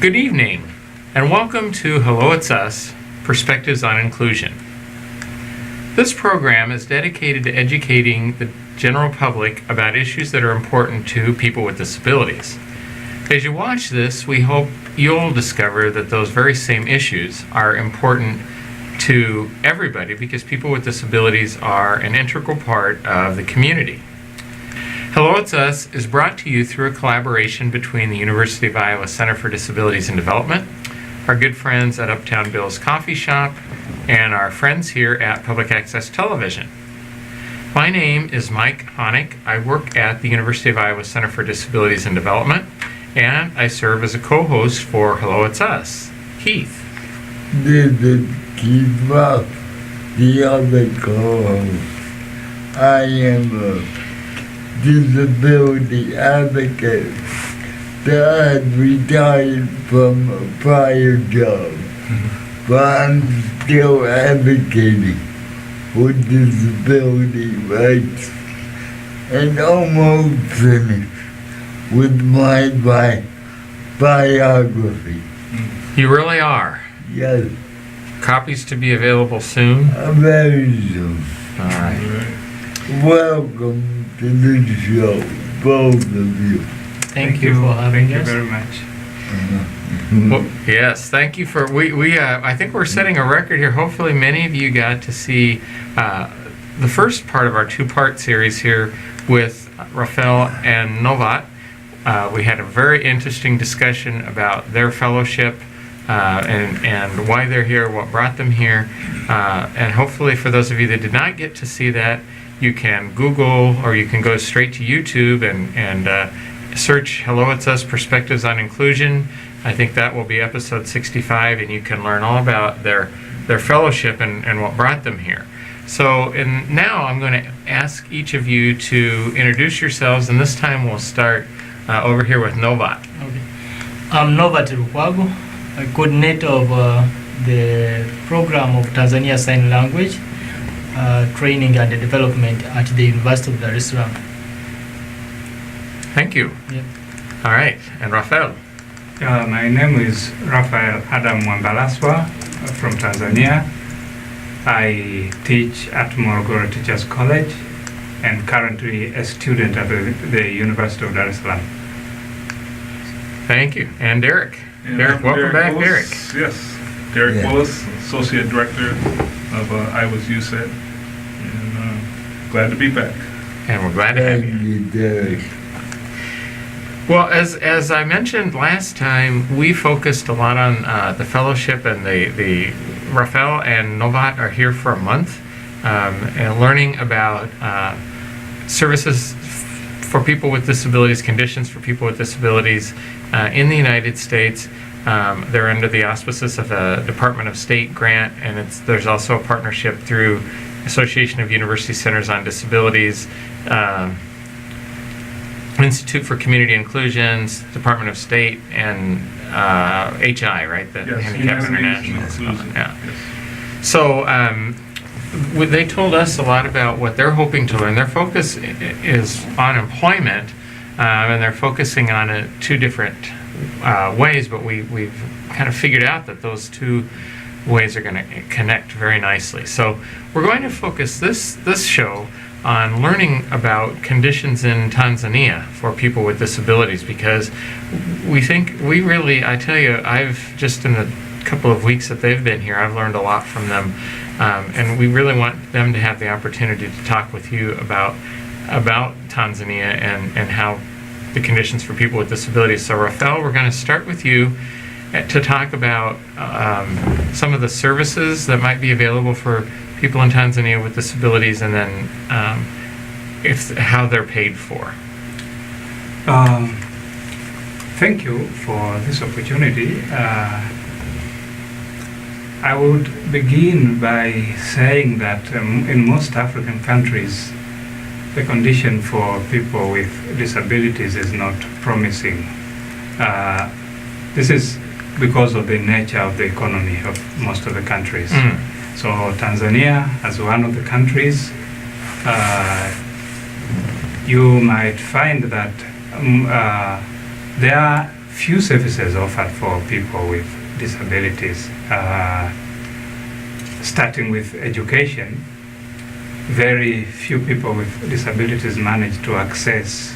Good evening, and welcome to Hello It's Us, Perspectives on Inclusion. This program is dedicated to educating the general public about issues that are important to people with disabilities. As you watch this, we hope you'll discover that those very same issues are important to everybody because people with disabilities are an integral part of the community. Hello It's Us is brought to you through a collaboration between the University of Iowa Center for Disabilities and Development, our good friends at Uptown Bill's Coffee Shop, and our friends here at Public Access Television. My name is Mike Hoenig. I work at the University of Iowa Center for Disabilities and Development, and I serve as a co-host for Hello It's Us. Heath. This is Keith Ruff, the other co-host. I am a disability advocate that had retired from a prior job, but I'm still advocating for disability rights and almost finished with my biography. You really are. Yes, Copies to be available soon. very soon. All right. Welcome to the show, both of you. Thank you for having us. Thank you very much. Well, yes, thank you for, I think we're setting a record here. Hopefully many of you got to see the first part of our two-part series here with Raphael and Novat. We had a very interesting discussion about their fellowship and why they're here, what brought them here. And hopefully for those of you that did not get to see that, you can Google or you can go straight to YouTube and search Hello It's Us Perspectives on Inclusion. I think that will be episode 65, and you can learn all about their fellowship and what brought them here. So now I'm going to ask each of you to introduce yourselves, and this time we'll start over here with Novat. Okay. I'm Novat Rukwago, a coordinator of the program of Tanzania Sign Language training and development at the University of Dar es Salaam. Thank you. Yep. All right, and Raphael. My name is Raphael Mwambalaswa from Tanzania. I teach at Morogoro Teachers College and currently a student at the University of Dar es Salaam. Thank you. And Derek. And Derek, I'm welcome back, Willis. Derek. Yes, Derek Yeah. Willis, Associate Director of Iowa's USET, and glad to be back. And we're glad to have Thank you. you, Derek. Well, as I mentioned last time, we focused a lot on the fellowship, and the Raphael and Novat are here for a month and learning about services for people with disabilities, conditions for people with disabilities in the United States. They're under the auspices of a Department of State grant, and there's also a partnership through Association of University Centers on Disabilities, Institute for Community Inclusions, Department of State, and HI, right? The Yes, Handicaps United International. Nations Inclusion. Yeah. Yes. So they told us a lot about what they're hoping to learn. Their focus is on employment, and they're focusing on it two different ways, but we've kind of figured out that those two ways are going to connect very nicely. So we're going to focus this show on learning about conditions in Tanzania for people with disabilities, because we think I tell you, I've just in the couple of weeks that they've been here, I've learned a lot from them, and we really want them to have the opportunity to talk with you about Tanzania and how the conditions for people with disabilities. So Raphael, we're going to start with you to talk about some of the services that might be available for people in Tanzania with disabilities, and then how they're paid for. Thank you for this opportunity. I would begin by saying that in most African countries, the condition for people with disabilities is not promising. This is because of the nature of the economy of most of the countries. So Tanzania, as one of the countries, you might find that there are few services offered for people with disabilities. Starting with education, very few people with disabilities manage to access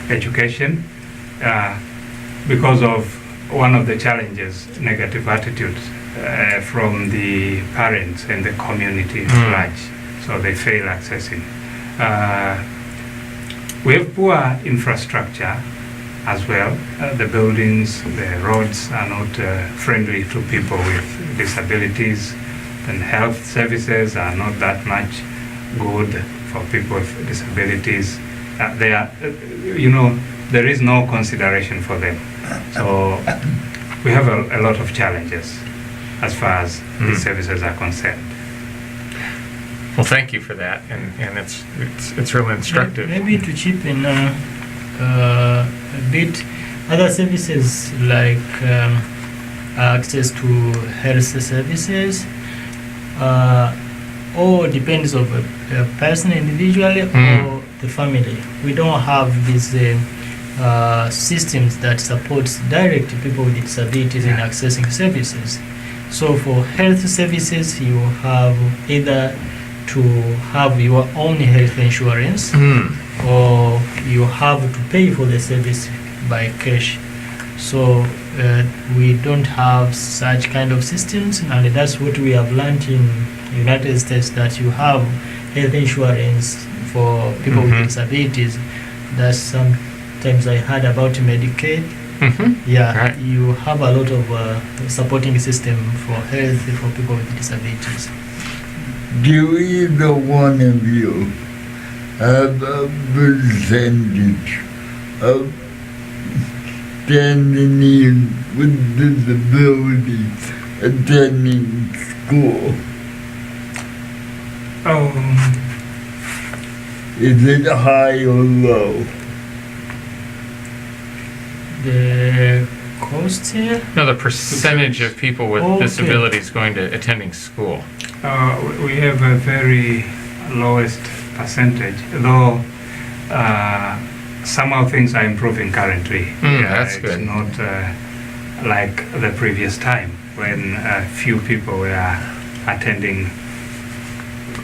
education because of one of the challenges, negative attitudes from the parents and the community at large. So they fail accessing. We have poor infrastructure as well. The buildings, the roads are not friendly to people with disabilities, and health services are not that much good for people with disabilities. They are, there is no consideration for them. So we have a lot of challenges as far as these services are concerned. Well, thank you for that, and it's really instructive. Maybe to chip in a bit, other services like access to health services, all depends on a person individually or the family. We don't have these systems that supports direct people with disabilities in accessing services. So for health services, you have either to have your own health insurance or you have to pay for the service by cash. So we don't have such kind of systems, and that's what we have learned in the United States, that you have health insurance for people with disabilities. That's sometimes I heard about Medicaid. Right. You have a lot of supporting system for health for people with disabilities. Do either one of you have a percentage of Tanzanians with disabilities attending school? Is it high or low? The cost here? No, the percentage of people with disabilities going to attending school. We have a very lowest percentage, though somehow things are improving currently. That's it's good. Not like the previous time when few people were attending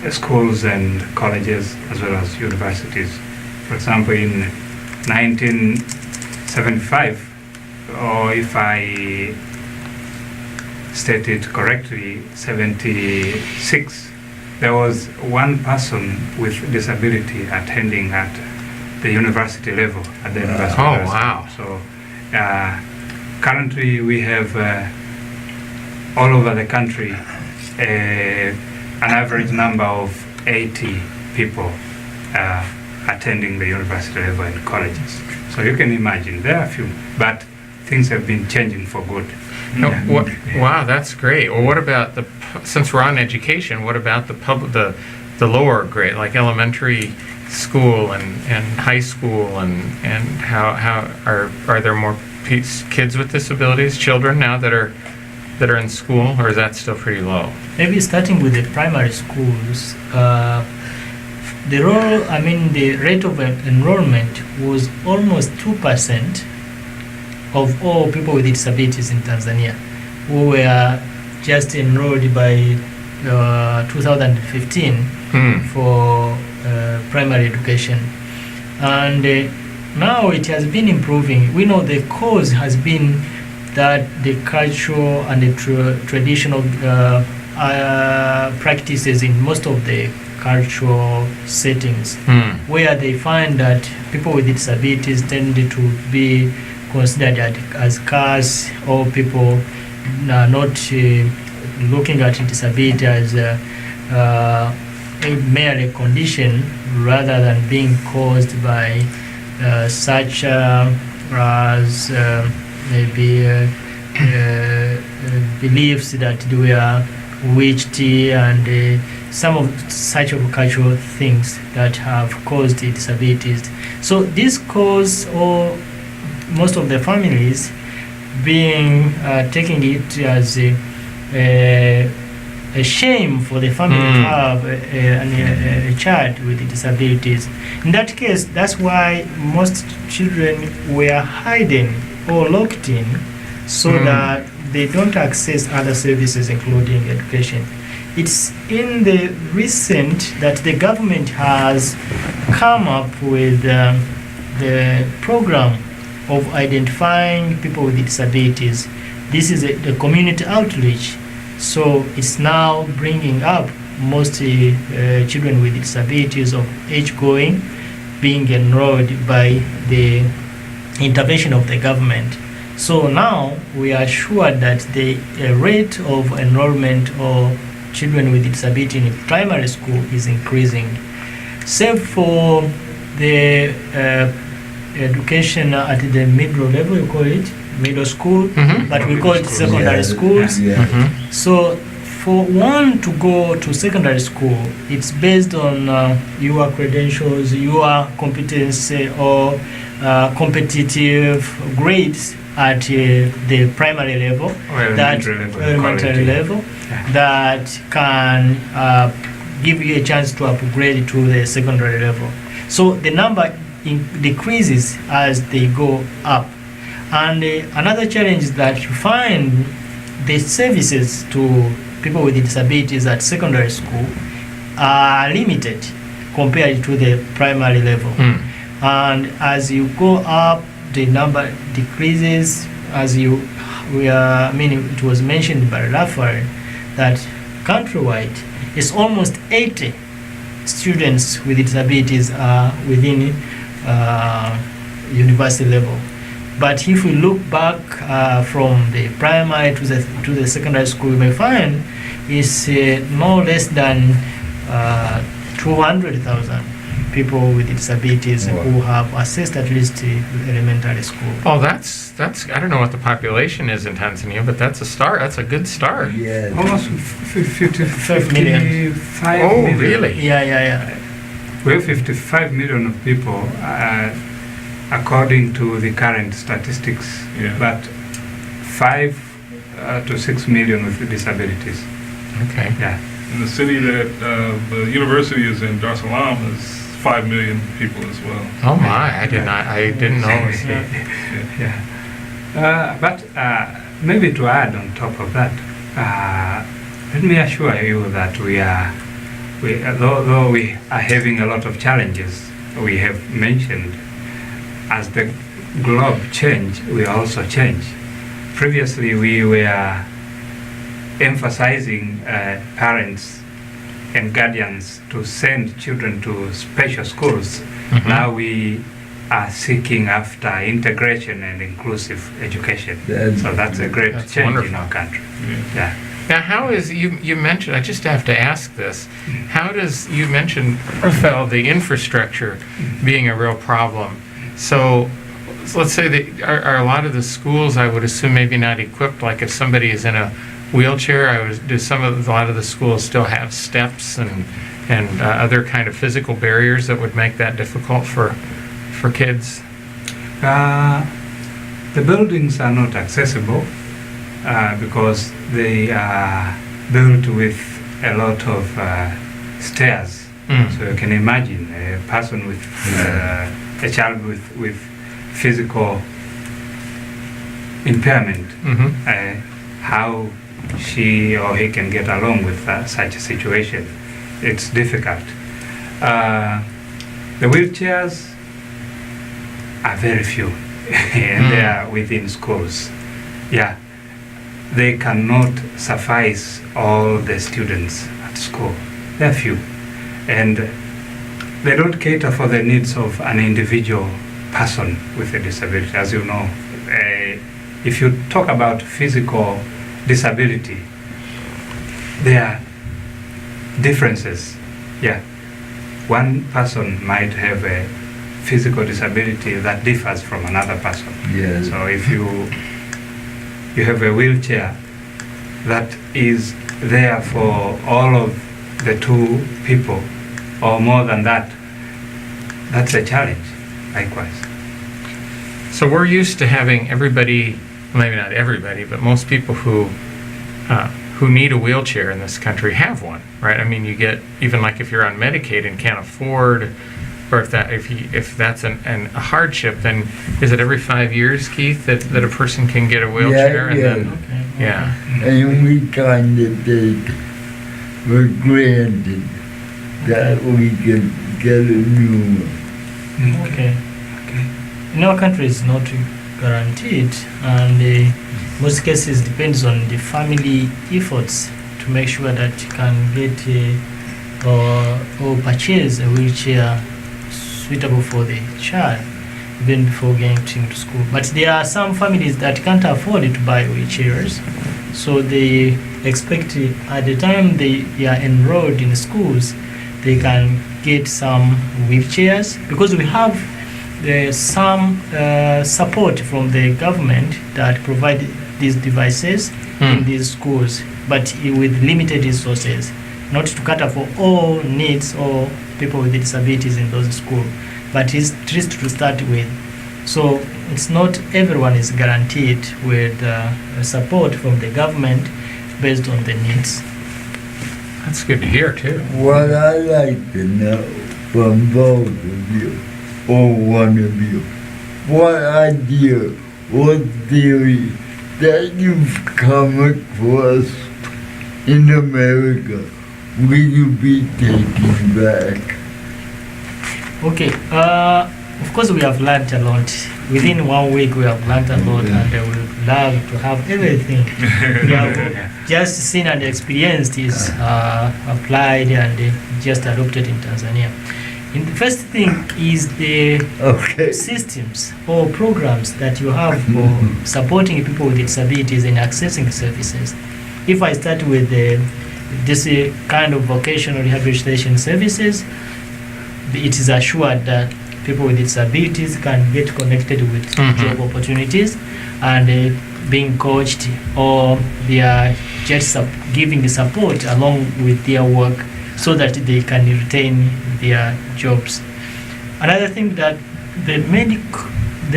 schools and colleges as well as universities. For example, in 1975, or if I state it correctly, 76, there was one person with disability attending at the university level, at the university. Oh, wow. So currently we have all over the country an average number of 80 people attending the university level and colleges. So you can imagine there are few, but things have been changing for good. Wow, that's great. Well, what about since we're on education, what about the lower grade, like elementary school and high school, and how are there more kids with disabilities, children now that are in school, or is that still pretty low? Maybe starting with the primary schools, the rate of enrollment was almost 2% of all people with disabilities in Tanzania who were just enrolled by 2015 for primary education. And now it has been improving. We know the cause has been that the cultural and the traditional practices in most of the cultural settings, where they find that people with disabilities tend to be considered as caste, or people not looking at disability as a merely condition rather than being caused by such as maybe beliefs that they are witched and some of such of cultural things that have caused disabilities. So this cause, or most of the families being taking it as a shame for the family to have a child with disabilities. In that case, that's why most children were hidden or locked in so that they don't access other services, including education. It's in the recent that the government has come up with the program of identifying people with disabilities. This is the community outreach. So it's now bringing up mostly children with disabilities of age going, being enrolled by the intervention of the government. So now we are sure that the rate of enrollment of children with disability in primary school is increasing. Save for the education at the middle level, you call it middle school, but we call it secondary schools. So for one to go to secondary school, it's based on your credentials, your competence or competitive grades at the primary level, elementary level, that can give you a chance to upgrade to the secondary level. So the number decreases as they go up. And another challenge is that you find the services to people with disabilities at secondary school are limited compared to the primary level. And as you go up, the number decreases. It was mentioned by Raphael that countrywide, it's almost 80 students with disabilities are within university level. But if we look back from the primary to the secondary school, we may find it's no less than 200,000 people with disabilities who have accessed at least to elementary school. Oh, that's. I don't know what the population is in Tanzania, but that's a start. That's a good start. Yeah. Almost 55 million. Oh, really? Yeah. We have 55 million of people, according to the current statistics, but 5 to 6 million with disabilities. Okay. Yeah. In the city that the university is in, Dar es Salaam, is 5 million people as well. Oh my! I didn't know. But maybe to add on top of that, let me assure you that though we are having a lot of challenges, we have mentioned, as the globe change, we also change. Previously, we were emphasizing parents and guardians to send children to special schools. Now we are seeking after integration and inclusive education. So that's a great change wonderful in our country. Yeah. Now, how is you mentioned? I just have to ask this. How does you mentioned, Raphael, the infrastructure being a real problem? So let's say that are a lot of the schools, I would assume, maybe not equipped. Like if somebody is in a wheelchair, a lot of the schools still have steps and other kind of physical barriers that would make that difficult for kids? The buildings are not accessible because they are built with a lot of stairs. So you can imagine a person with a child with physical impairment, how she or he can get along with such a situation. It's difficult. The wheelchairs are very few and they are within schools. Yeah, they cannot suffice all the students at school. They're few, and they don't cater for the needs of an individual person with a disability. As you know, if you talk about physical disability, there are differences. Yeah, one person might have a physical disability that differs from another person. Yeah. So if you have a wheelchair that is there for all of the two people or more than that, that's a challenge, likewise. So we're used to having everybody, maybe not everybody, but most people who who need a wheelchair in this country have one, right? I mean, you get, even like if you're on Medicaid and can't afford, or if that's a hardship, then is it every 5 years, Keith, that a person can get a wheelchair? And then, Okay. yeah. And we kind of take for granted that we can get a new one. Okay. In our country, it's not guaranteed, and in most cases depends on the family efforts to make sure that you can get or purchase a wheelchair suitable for the child even before getting to school. But there are some families that can't afford to buy wheelchairs, so they expect at the time they are enrolled in schools, they can get some wheelchairs, because we have some support from the government that provide these devices in these schools, but with limited resources, not to cater for all needs or people with disabilities in those schools, but it's just to start with. So it's not everyone is guaranteed with support from the government based on the needs. That's good to hear, too. What I like to know from both of you, or one of you, what idea, what theory that you've come across in America will you be taking back? Okay, of course we have learned a lot. Within 1 week we have learned a lot, and we would love to have everything we have just seen and experienced is applied and just adopted in Tanzania. And the first thing is the systems or programs that you have for supporting people with disabilities and accessing services. If I start with this kind of vocational rehabilitation services, it is assured that people with disabilities can get connected with job opportunities and being coached, or they are just giving support along with their work so that they can retain their jobs. Another thing that the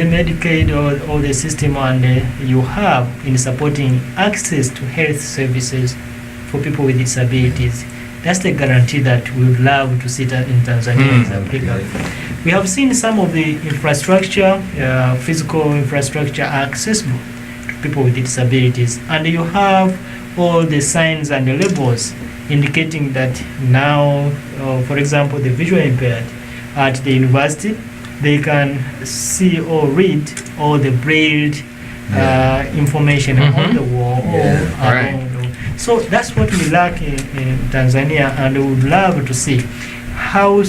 Medicaid or the system and you have in supporting access to health services for people with disabilities, that's the guarantee that we would love to see that in Tanzania is applicable. We have seen some of the infrastructure, physical infrastructure accessible to people with disabilities, and you have all the signs and the labels indicating that now, for example, the visually impaired at the university, they can see or read all the braille information on the wall or along the wall. So that's what we lack in Tanzania, and we would love to see how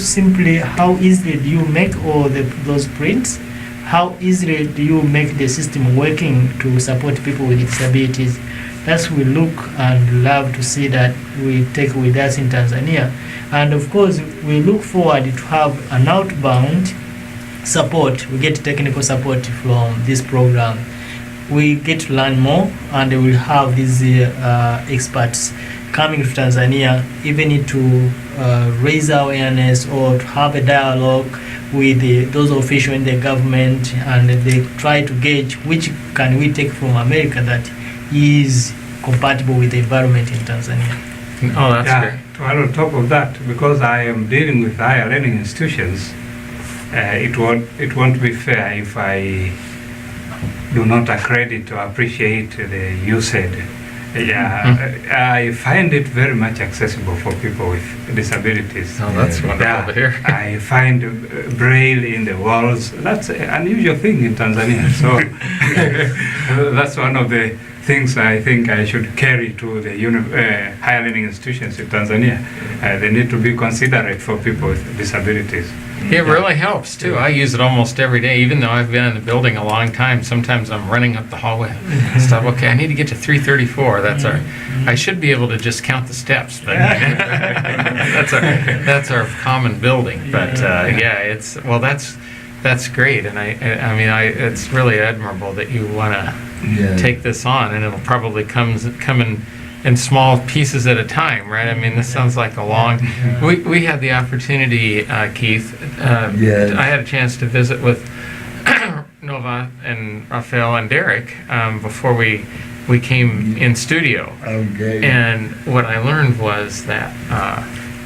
easily do you make all those prints, how easily do you make the system working to support people with disabilities. That's we look and love to see that we take with us in Tanzania. And of course, we look forward to have an outbound support. We get technical support from this program. We get to learn more, and we will have these experts coming to Tanzania, even to raise awareness or to have a dialogue with those officials in the government, and they try to gauge which can we take from America that is compatible with the environment in Tanzania. Oh, that's great. Well, on top of that, because I am dealing with higher learning institutions, it won't be fair if I do not accredit or appreciate the USAID. I find it very much accessible for people with disabilities. Oh, that's wonderful to hear. I find braille in the walls. That's an unusual thing in Tanzania. So that's one of the things I think I should carry to the higher learning institutions in Tanzania. They need to be considerate for people with disabilities. It really helps too. I use it almost every day, even though I've been in the building a long time. Sometimes I'm running up the hallway and stuff. Okay, I need to get to 334. I should be able to just count the steps, but that's our common building. But that's great, and I mean it's really admirable that you want to take this on, and it'll probably come in small pieces at a time, right? I mean, this sounds like a long... We had the opportunity, Keith, I had a chance to visit with Novat and Raphael and Derek before we we came in studio. Okay. And what I learned was that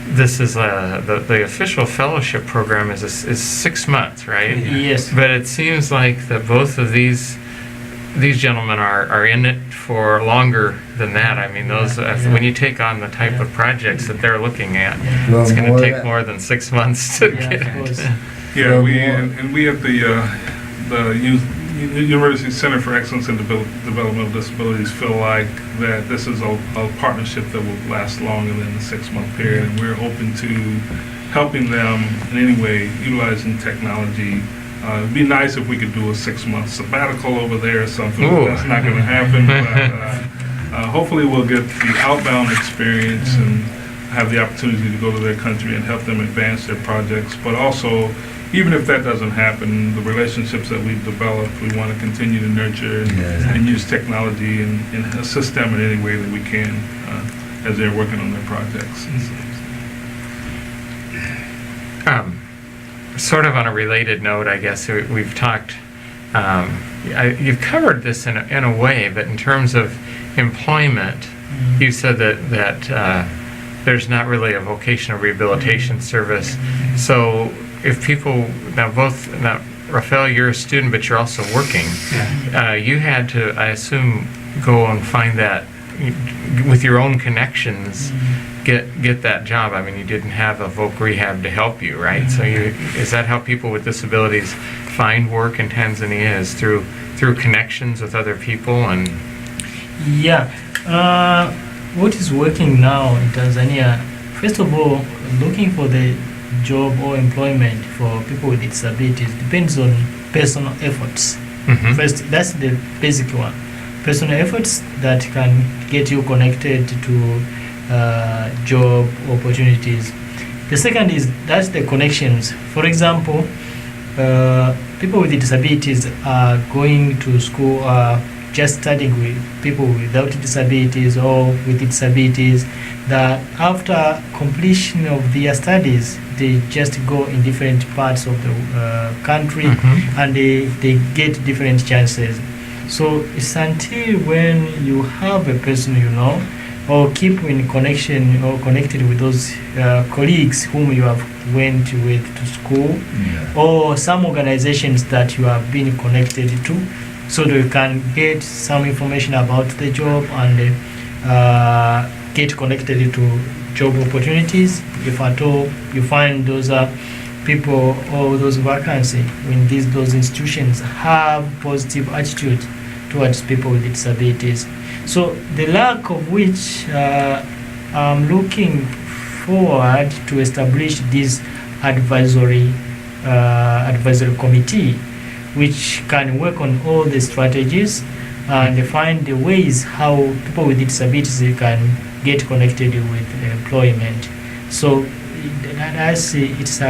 this is the official fellowship program is 6 months, right? Yes. But it seems like that both of these gentlemen are in it for longer than that. I mean, those when you take on the type of projects that they're looking at, Yeah. it's going Well, to take more than 6 months to Yeah, get of course. it. Yeah, Well, we more- and we at the University Center for Excellence in Developmental Disabilities feel like that this is a partnership that will last longer than the 6-month period, and we're open to helping them in any way, utilizing technology. It'd be nice if we could do a 6-month sabbatical over there or something, but Ooh. that's not going to happen. But hopefully we'll get the outbound experience and have the opportunity to go to their country and help them advance their projects. But also, even if that doesn't happen, the relationships that we've developed, we want to continue to nurture Yeah. and use technology and assist them in any way that we can as they're working on their projects. Sort of on a related note, I guess we've talked. You've covered this in a way, but in terms of employment, you said that there's not really a vocational rehabilitation service. So if people now Raphael, you're a student, but you're also working. Yeah. You had to, I assume, go and find that with your own connections. Get that job. I mean, you didn't have a voc rehab to help you, right? So is that how people with disabilities find work in Tanzania? Is through connections with other people and? Yeah. What is working now in Tanzania? First of all, looking for the job or employment for people with disabilities depends on personal efforts. Mhm. First, that's the basic one. Personal efforts that can get you connected to job opportunities. The second is that's the connections. For example, people with disabilities are going to school, just studying with people without disabilities or with disabilities, that after completion of their studies, they just go in different parts of the country Mhm. and they get different chances. So it's until when you have a person you know, or keep in connection or connected with those colleagues whom you have went with to school, Yeah. or some organizations that you have been connected to, so that you can get some information about the job and get connected to job opportunities. If at all you find those people or those vacancies when those institutions have positive attitude towards people with disabilities. So the lack of which I'm looking forward to establish this advisory committee, which can work on all the strategies and find the ways how people with disabilities can get connected with employment. So it's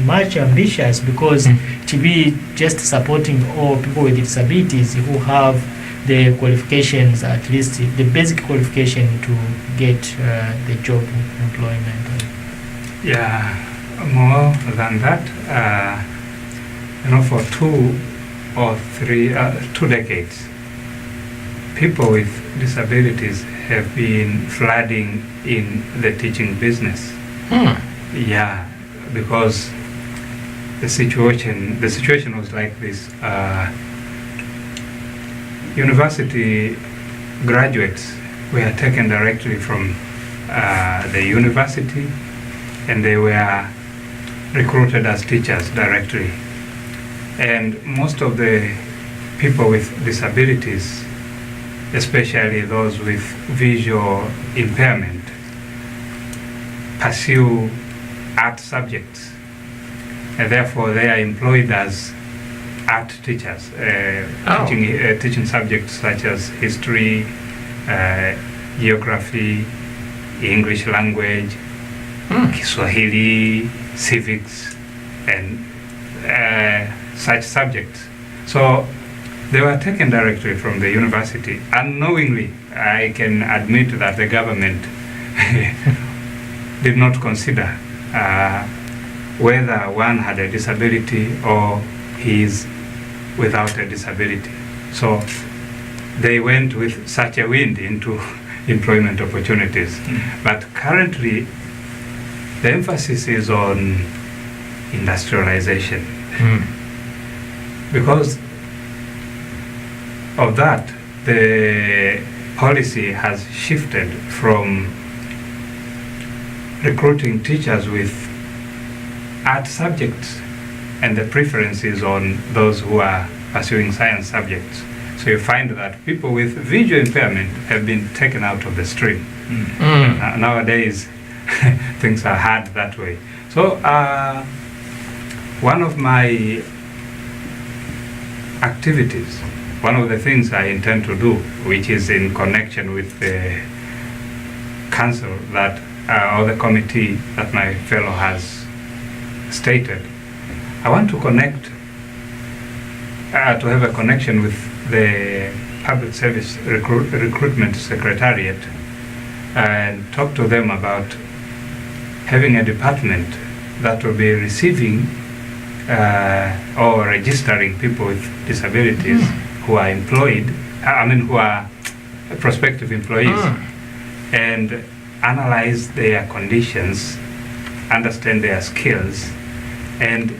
much ambitious because to be just supporting all people with disabilities who have the qualifications, at least the basic qualification to get the job employment. Yeah, more than that, for 2 or 2 decades, people with disabilities have been flooding in the teaching business. Yeah, because the situation was like this. University graduates were taken directly from the university, and they were recruited as teachers directly. And most of the people with disabilities, especially those with visual impairment, pursue art subjects, and therefore they are employed as art teachers, teaching subjects such as history, geography, English language, Kiswahili, civics, and such subjects. So they were taken directly from the university. Unknowingly, I can admit that the government did not consider whether one had a disability or he is without a disability. So they went with such a wind into employment opportunities. But currently, the emphasis is on industrialization. Because of that, the policy has shifted from recruiting teachers with art subjects, and the preference is on those who are pursuing science subjects. So you find that people with visual impairment have been taken out of the stream. Nowadays, things are hard that way. So one of my activities, one of the things I intend to do, which is in connection with the council that, or the committee that my fellow has stated, I want to connect, to have a connection with the Public Service Recruitment Secretariat and talk to them about having a department that will be receiving or registering people with disabilities who are employed, who are prospective employees, and analyze their conditions, understand their skills, and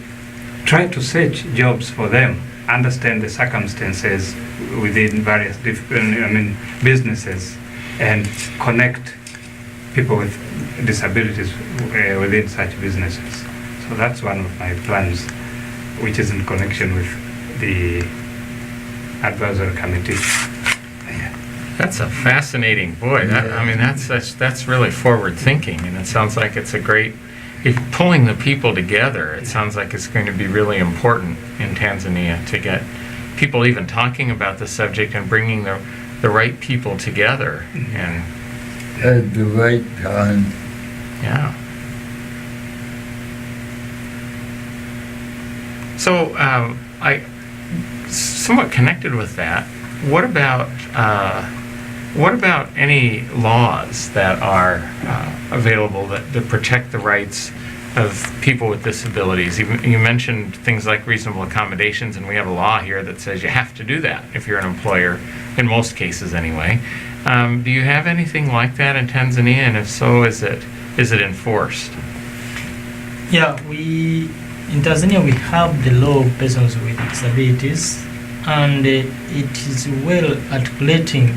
try to search jobs for them, understand the circumstances within various different businesses, and connect people with disabilities within such businesses. So that's one of my plans, which is in connection with the advisory committee. That's a fascinating, boy. That's really forward thinking, and it sounds like it's a great. If pulling the people together, it sounds like it's going to be really important in Tanzania to get people even talking about the subject and bringing the right people together. And at the right time. yeah. So I somewhat connected with that. What about any laws that are available that protect the rights of people with disabilities? You mentioned things like reasonable accommodations, and we have a law here that says you have to do that if you're an employer, in most cases anyway. Do you have anything like that in Tanzania, and if so, is it enforced? Yeah, in Tanzania we have the law of persons with disabilities, and it is well articulating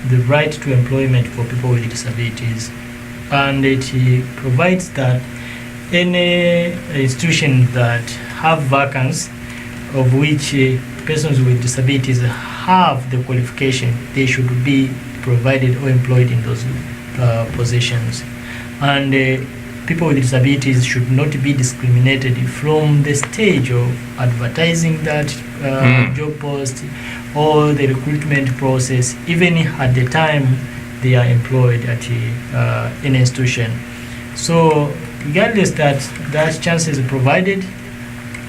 the right to employment for people with disabilities, and it provides that any institution that have vacancies of which persons with disabilities have the qualification, they should be provided or employed in those positions. And people with disabilities should not be discriminated from the stage of advertising that job post or the recruitment process, even at the time they are employed at an institution. So regardless that chance is provided,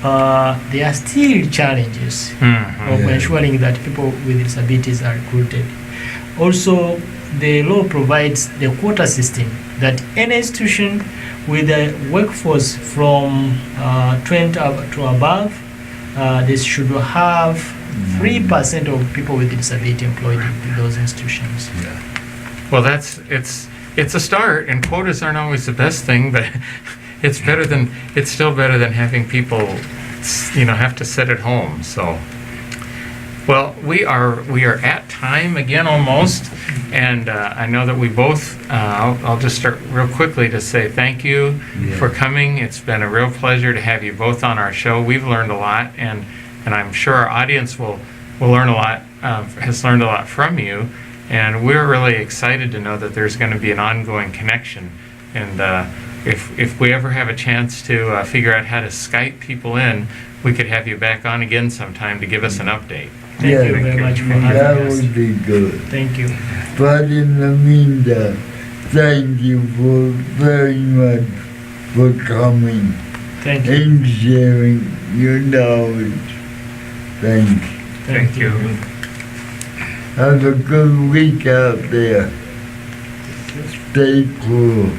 there are still challenges of ensuring that people with disabilities are recruited. Also, the law provides the quota system that any institution with a workforce from 20 to above, they should have 3% of people with disability employed in those institutions. Yeah. Well, it's a start, and quotas aren't always the best thing, but it's still better than having people, have to sit at home. So, well, we are at time again almost, and I know that we both. I'll just start real quickly to say thank you for coming. It's been a real pleasure to have you both on our show. We've learned a lot, and I'm sure our audience will learn a lot. Has learned a lot from you. And we're really excited to know that there's going to be an ongoing connection. And if we ever have a chance to figure out how to Skype people in, we could have you back on again sometime to give us an update. Thank you very much for having That us. would be good. Thank you. But in the meantime, thank you very much for coming Thank you. and sharing your knowledge. Thanks. Thank you. Have a good week out there. Stay cool.